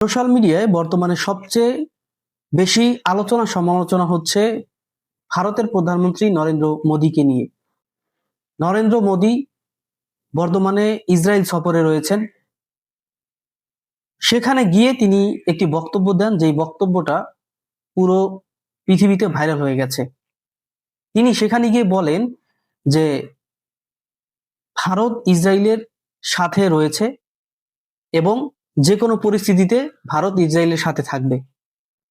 Social মিডিয়ায় বর্তমানে সবচেয়ে বেশি আলোচনা সমালোচনা হচ্ছে ভারতের প্রধানমন্ত্রী নরেন্দ্র মোদীকে নিয়ে। নরেন্দ্র মোদী বর্তমানে ইসরায়েল সফরে রয়েছেন। সেখানে গিয়ে তিনি একটি বক্তব্য দেন, যেই বক্তব্যটা পুরো পৃথিবীতে ভাইরাল হয়ে গেছে। তিনি সেখানে গিয়ে বলেন যে ভারত ইসরায়েলের সাথে রয়েছে এবং যে কোনো পরিস্থিতিতে ভারত ইসরায়েলের সাথে থাকবে,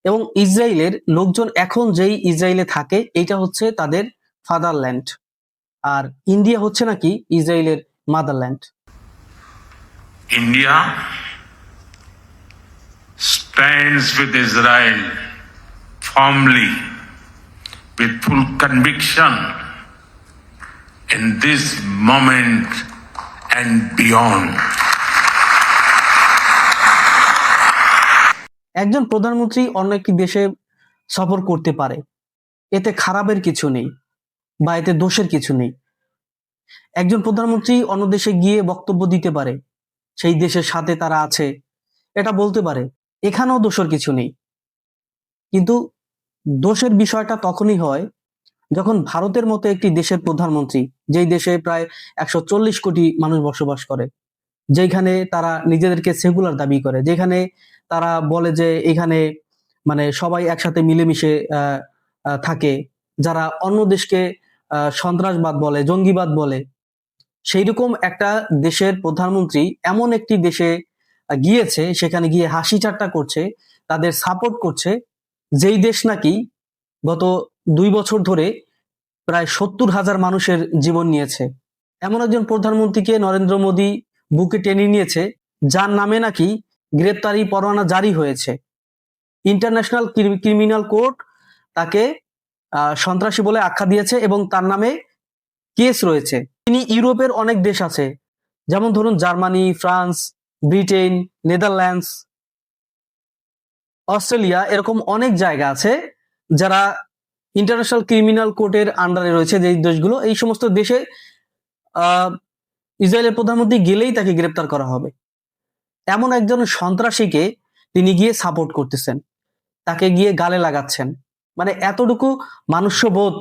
এবং ইসরায়েলের লোকজন এখন যেই ইসরায়েলে থাকে এটা হচ্ছে তাদের ফাদারল্যান্ড, আর ইন্ডিয়া হচ্ছে নাকি ইসরায়েলের motherland. India stands with Israel firmly, with full conviction in this moment and beyond. একজন প্রধানমন্ত্রী অন্য একটি দেশে সফর করতে পারে, এতে খারাপের কিছু নেই বা এতে দোষের কিছু নেই। একজন প্রধানমন্ত্রী অন্য দেশে গিয়ে বক্তব্য দিতে পারে, সেই দেশের সাথে তারা আছে এটা বলতে পারে, এখানেও দোষের কিছু নেই। কিন্তু দোষের বিষয়টা তখনই হয় যখন ভারতের মতো একটি দেশের প্রধানমন্ত্রী, যেই দেশে প্রায় 140 কোটি মানুষ বসবাস করে, যেখানে তারা নিজেদেরকে সেকুলার দাবি করে, যেখানে তারা বলে যে এখানে মানে সবাই একসাথে মিলেমিশে থাকে, যারা অন্য দেশকে সন্ত্রাসবাদ বলে, জঙ্গিবাদ বলে, সেই রকম একটা দেশের প্রধানমন্ত্রী এমন একটি দেশে গিয়েছে, সেখানে গিয়ে হাসি ঠাট্টা করছে, তাদের সাপোর্ট করছে, যেই দেশ নাকি গত 2 বছর ধরে প্রায় 70,000 মানুষের জীবন নিয়েছে। এমন একজন প্রধানমন্ত্রীকে নরেন্দ্র মোদী বুকে টেনে নিয়েছে, যার নামে নাকি গ্রেপ্তারি পরোয়ানা জারি হয়েছে। ইন্টারন্যাশনাল ক্রিমিনাল কোর্ট তাকে সন্ত্রাসী বলে আখ্যা দিয়েছে এবং তার নামে কেস রয়েছে। তিনি ইউরোপের অনেক দেশ আছে, যেমন ধরুন Germany, France, Britain, Netherlands, Australia, এরকম অনেক জায়গা আছে যারা ইন্টারন্যাশনাল ক্রিমিনাল কোর্টের আন্ডারে রয়েছে। যে দেশগুলো, এই সমস্ত দেশে ইসরায়েলের প্রধানমন্ত্রী গেলেই তাকে গ্রেপ্তার করা হবে। এমন একজন সন্ত্রাসীকে তিনি গিয়ে সাপোর্ট করতেছেন, তাকে গিয়ে গালে লাগাচ্ছেন। মানে এতটুকু মানুষ্যবোধ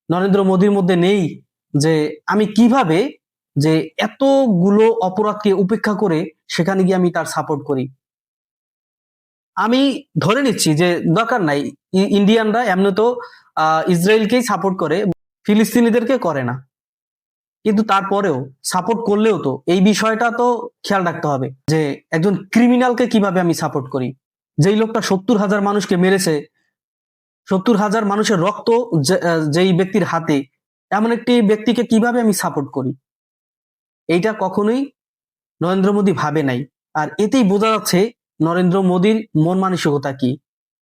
নরেন্দ্র মোদীর মধ্যে নেই যে আমি কিভাবে যে এতগুলো অপরাধকে উপেক্ষা করে সেখানে গিয়ে আমি তার সাপোর্ট করি। আমি ধরে নিচ্ছি যে দরকার নাই, ইন্ডিয়ানরা এমনি তো ইসরায়েলকেই সাপোর্ট করে, ফিলিস্তিনিদেরকে করে না, কিন্তু তারপরেও সাপোর্ট করলেও তো এই বিষয়টা তো খেয়াল রাখতে হবে যে একজন ক্রিমিনালকে কিভাবে আমি সাপোর্ট করি। যেই লোকটা 70,000 মানুষকে মেরেছে, 70,000 মানুষের রক্ত যেই ব্যক্তির হাতে, এমন একটি ব্যক্তিকে কিভাবে আমি সাপোর্ট করি, এইটা কখনোই নরেন্দ্র মোদী ভাবে নাই। আর এতেই বোঝা যাচ্ছে নরেন্দ্র মোদীর মন মানসিকতা কি।